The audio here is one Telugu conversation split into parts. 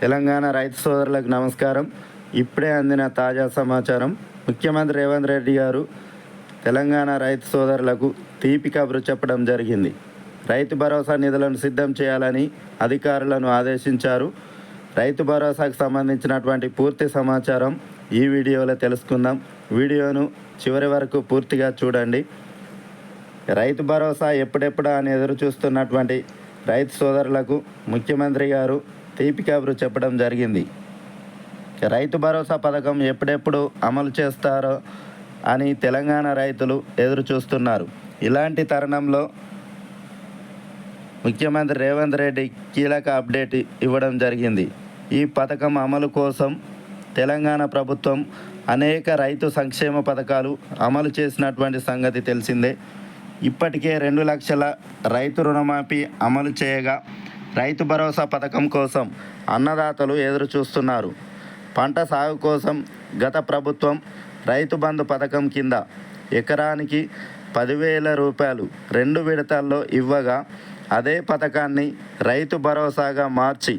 తెలంగాణ రైతు సోదరులకు నమస్కారం. ఇప్పుడే అందిన తాజా సమాచారం. ముఖ్యమంత్రి రేవంత్ రెడ్డి గారు తెలంగాణ రైతు సోదరులకు తీపి కబురు చెప్పడం జరిగింది. రైతు భరోసా నిధులను సిద్ధం చేయాలని అధికారులను ఆదేశించారు. రైతు భరోసాకు సంబంధించినటువంటి పూర్తి సమాచారం ఈ వీడియోలో తెలుసుకుందాం. వీడియోను చివరి వరకు పూర్తిగా చూడండి. రైతు భరోసా ఎప్పుడెప్పుడా అని ఎదురు చూస్తున్నటువంటి రైతు సోదరులకు ముఖ్యమంత్రి గారు తీపి కబురు చెప్పడం జరిగింది. రైతు భరోసా పథకం ఎప్పుడెప్పుడు అమలు చేస్తారో అని తెలంగాణ రైతులు ఎదురు చూస్తున్నారు. ఇలాంటి తరుణంలో ముఖ్యమంత్రి రేవంత్ రెడ్డి కీలక అప్డేట్ ఇవ్వడం జరిగింది. ఈ పథకం అమలు కోసం తెలంగాణ ప్రభుత్వం అనేక రైతు సంక్షేమ పథకాలు అమలు చేసినటువంటి సంగతి తెలిసిందే. ఇప్పటికే 2 లక్షల రైతు రుణమాఫీ అమలు చేయగా రైతు భరోసా పథకం కోసం అన్నదాతలు ఎదురు చూస్తున్నారు. పంట సాగు కోసం గత ప్రభుత్వం రైతు బంధు పథకం కింద ఎకరానికి 10,000 రూపాయలు 2 విడతల్లో ఇవ్వగా అదే పథకాన్ని రైతు భరోసాగా మార్చి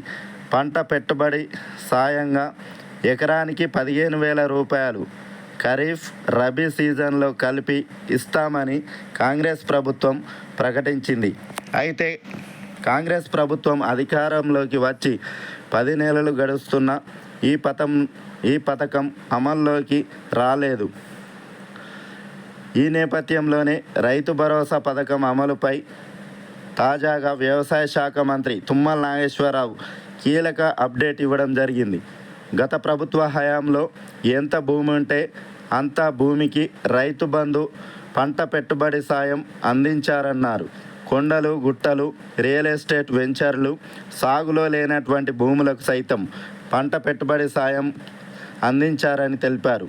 పంట పెట్టుబడి సాయంగా ఎకరానికి 15,000 రూపాయలు ఖరీఫ్ రబీ సీజన్లో కలిపి ఇస్తామని కాంగ్రెస్ ప్రభుత్వం ప్రకటించింది. అయితే కాంగ్రెస్ ప్రభుత్వం అధికారంలోకి వచ్చి 10 నెలలు గడుస్తున్న ఈ పథకం అమల్లోకి రాలేదు. ఈ నేపథ్యంలోనే రైతు భరోసా పథకం అమలుపై తాజాగా వ్యవసాయ శాఖ మంత్రి తుమ్మల నాగేశ్వరరావు కీలక అప్డేట్ ఇవ్వడం జరిగింది. గత ప్రభుత్వ హయాంలో ఎంత భూమి ఉంటే అంత భూమికి రైతు బంధు పంట పెట్టుబడి సాయం అందించారన్నారు. కొండలు గుట్టలు రియల్ ఎస్టేట్ వెంచర్లు సాగులో లేనటువంటి భూములకు సైతం పంట పెట్టుబడి సాయం అందించారని తెలిపారు.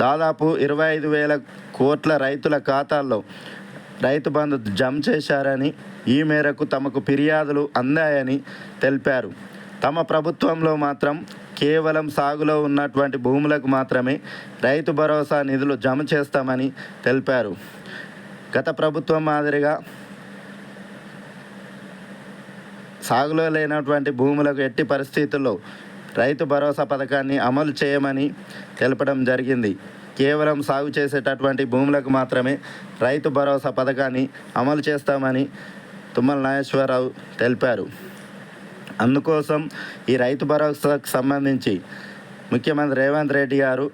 దాదాపు 25,000 కోట్ల రైతుల ఖాతాల్లో రైతు బంధు జమ చేశారని, ఈ మేరకు తమకు ఫిర్యాదులు అందాయని తెలిపారు. తమ ప్రభుత్వంలో మాత్రం కేవలం సాగులో ఉన్నటువంటి భూములకు మాత్రమే రైతు భరోసా నిధులు జమ చేస్తామని తెలిపారు. గత ప్రభుత్వం మాదిరిగా సాగులో లేనటువంటి భూములకు ఎట్టి పరిస్థితుల్లో రైతు భరోసా పథకాన్ని అమలు చేయమని తెలపడం జరిగింది. కేవలం సాగు చేసేటటువంటి భూములకు మాత్రమే రైతు భరోసా పథకాన్ని అమలు చేస్తామని తుమ్మల నాగేశ్వరరావు తెలిపారు. అందుకోసం ఈ రైతు భరోసాకు సంబంధించి ముఖ్యమంత్రి రేవంత్ రెడ్డి గారు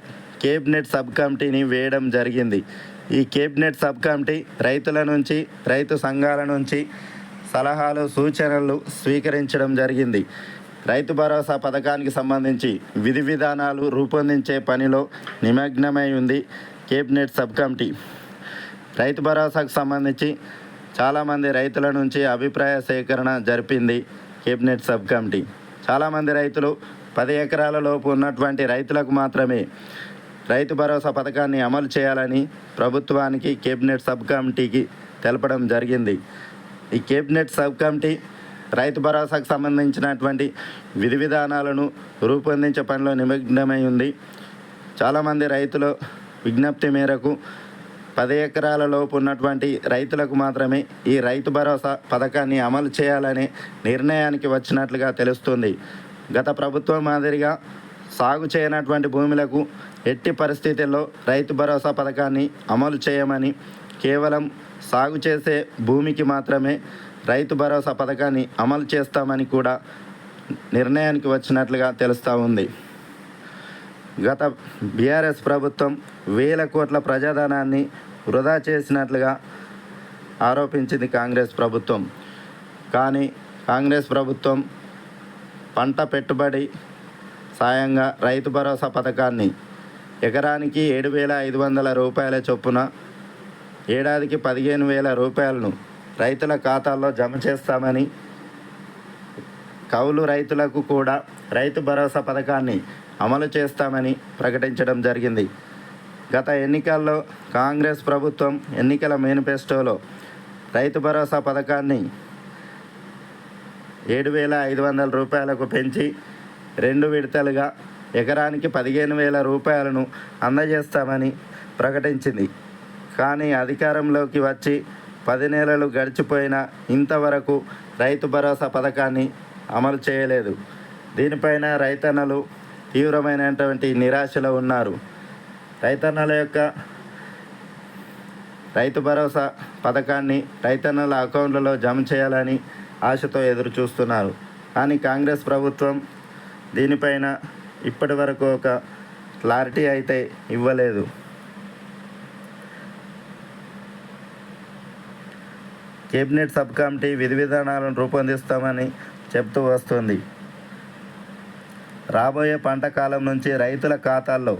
కేబినెట్ సబ్ కమిటీని వేయడం జరిగింది. ఈ కేబినెట్ సబ్ కమిటీ రైతుల నుంచి, రైతు సంఘాల నుంచి సలహాలు సూచనలు స్వీకరించడం జరిగింది. రైతు భరోసా పథకానికి సంబంధించి విధి విధానాలు రూపొందించే పనిలో నిమగ్నమై ఉంది కేబినెట్ సబ్ కమిటీ. రైతు భరోసాకు సంబంధించి చాలామంది రైతుల నుంచి అభిప్రాయ సేకరణ జరిపింది కేబినెట్ సబ్ కమిటీ. చాలామంది రైతులు 10 ఎకరాల లోపు ఉన్నటువంటి రైతులకు మాత్రమే రైతు భరోసా పథకాన్ని అమలు చేయాలని ప్రభుత్వానికి కేబినెట్ సబ్ కమిటీకి తెలపడం జరిగింది. ఈ కేబినెట్ సబ్ కమిటీ రైతు భరోసాకు సంబంధించినటువంటి విధి విధానాలను రూపొందించే పనిలో నిమగ్నమై ఉంది. చాలామంది రైతుల విజ్ఞప్తి మేరకు 10 ఎకరాల లోపు ఉన్నటువంటి రైతులకు మాత్రమే ఈ రైతు భరోసా పథకాన్ని అమలు చేయాలనే నిర్ణయానికి వచ్చినట్లుగా తెలుస్తుంది. గత ప్రభుత్వం మాదిరిగా సాగు చేయనటువంటి భూములకు ఎట్టి పరిస్థితుల్లో రైతు భరోసా పథకాన్ని అమలు చేయమని, కేవలం సాగు చేసే భూమికి మాత్రమే రైతు భరోసా పథకాన్ని అమలు చేస్తామని కూడా నిర్ణయానికి వచ్చినట్లుగా తెలుస్తూ ఉంది. గత బీఆర్ఎస్ ప్రభుత్వం 1,000 కోట్ల ప్రజాధనాన్ని వృధా చేసినట్లుగా ఆరోపించింది కాంగ్రెస్ ప్రభుత్వం. కానీ కాంగ్రెస్ ప్రభుత్వం పంట పెట్టుబడి సాయంగా రైతు భరోసా పథకాన్ని ఎకరానికి 7,500 రూపాయల చొప్పున ఏడాదికి 15,000 రూపాయలను రైతుల ఖాతాల్లో జమ చేస్తామని, కౌలు రైతులకు కూడా రైతు భరోసా పథకాన్ని అమలు చేస్తామని ప్రకటించడం జరిగింది. గత ఎన్నికల్లో కాంగ్రెస్ ప్రభుత్వం ఎన్నికల మేనిఫెస్టోలో రైతు భరోసా పథకాన్ని 7,500 రూపాయలకు పెంచి 2 విడతలుగా ఎకరానికి 15,000 రూపాయలను అందజేస్తామని ప్రకటించింది. కానీ అధికారంలోకి వచ్చి 10 నెలలు గడిచిపోయినా ఇంతవరకు రైతు భరోసా పథకాన్ని అమలు చేయలేదు. దీనిపైన రైతన్నలు తీవ్రమైనటువంటి నిరాశలో ఉన్నారు. రైతన్నల యొక్క రైతు భరోసా పథకాన్ని రైతన్నల అకౌంట్లలో జమ చేయాలని ఆశతో ఎదురు చూస్తున్నారు. కానీ కాంగ్రెస్ ప్రభుత్వం దీనిపైన ఇప్పటి వరకు ఒక క్లారిటీ అయితే ఇవ్వలేదు. కేబినెట్ సబ్ కమిటీ విధి విధానాలను రూపొందిస్తామని చెబుతూ వస్తుంది. రాబోయే పంట కాలం నుంచి రైతుల ఖాతాల్లో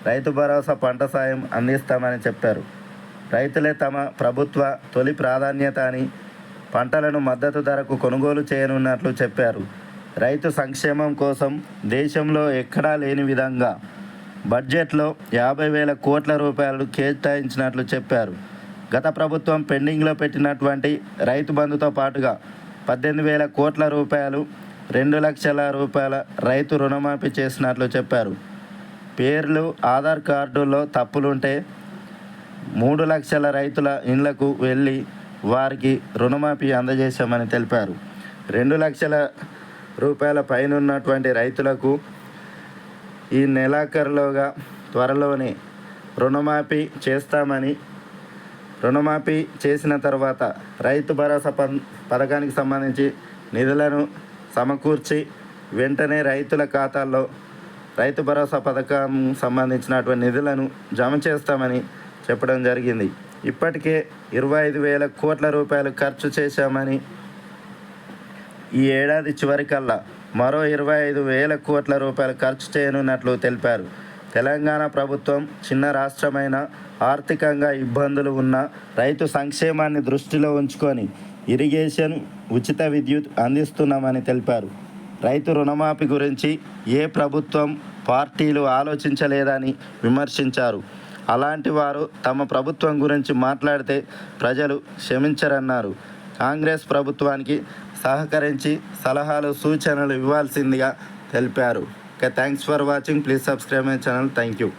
రైతు భరోసా పంట సాయం అందిస్తామని చెప్పారు. రైతులే తమ ప్రభుత్వ తొలి ప్రాధాన్యత అని, పంటలను మద్దతు ధరకు కొనుగోలు చేయనున్నట్లు చెప్పారు. రైతు సంక్షేమం కోసం దేశంలో ఎక్కడా లేని విధంగా బడ్జెట్లో 50,000 కోట్ల రూపాయలు కేటాయించినట్లు చెప్పారు. గత ప్రభుత్వం పెండింగ్లో పెట్టినటువంటి రైతు బంధుతో పాటుగా 18,000 కోట్ల రూపాయలు, 2 లక్షల రూపాయల రైతు రుణమాఫీ చేసినట్లు చెప్పారు. పేర్లు, ఆధార్ కార్డుల్లో తప్పులుంటే 3 లక్షల రైతుల ఇళ్లకు వెళ్ళి వారికి రుణమాఫీ అందజేశామని తెలిపారు. 2 లక్షల రూపాయల పైనున్నటువంటి రైతులకు ఈ నెలాఖరులోగా త్వరలోనే రుణమాఫీ చేస్తామని, రుణమాఫీ చేసిన తర్వాత రైతు భరోసా పథకానికి సంబంధించి నిధులను సమకూర్చి వెంటనే రైతుల ఖాతాల్లో రైతు భరోసా పథకం సంబంధించినటువంటి నిధులను జమ చేస్తామని చెప్పడం జరిగింది. ఇప్పటికే 25,000 కోట్ల రూపాయలు ఖర్చు చేశామని, ఈ ఏడాది చివరికల్లా మరో 25,000 కోట్ల రూపాయలు ఖర్చు చేయనున్నట్లు తెలిపారు. తెలంగాణ ప్రభుత్వం చిన్న రాష్ట్రమైన, ఆర్థికంగా ఇబ్బందులు ఉన్న రైతు సంక్షేమాన్ని దృష్టిలో ఉంచుకొని ఇరిగేషన్, ఉచిత విద్యుత్ అందిస్తున్నామని తెలిపారు. రైతు రుణమాఫీ గురించి ఏ ప్రభుత్వం, పార్టీలు ఆలోచించలేదని విమర్శించారు. అలాంటి వారు తమ ప్రభుత్వం గురించి మాట్లాడితే ప్రజలు క్షమించరన్నారు. కాంగ్రెస్ ప్రభుత్వానికి సహకరించి సలహాలు, సూచనలు ఇవ్వాల్సిందిగా తెలిపారు. Thanks for watching. Please subscribe my channel. Thank you.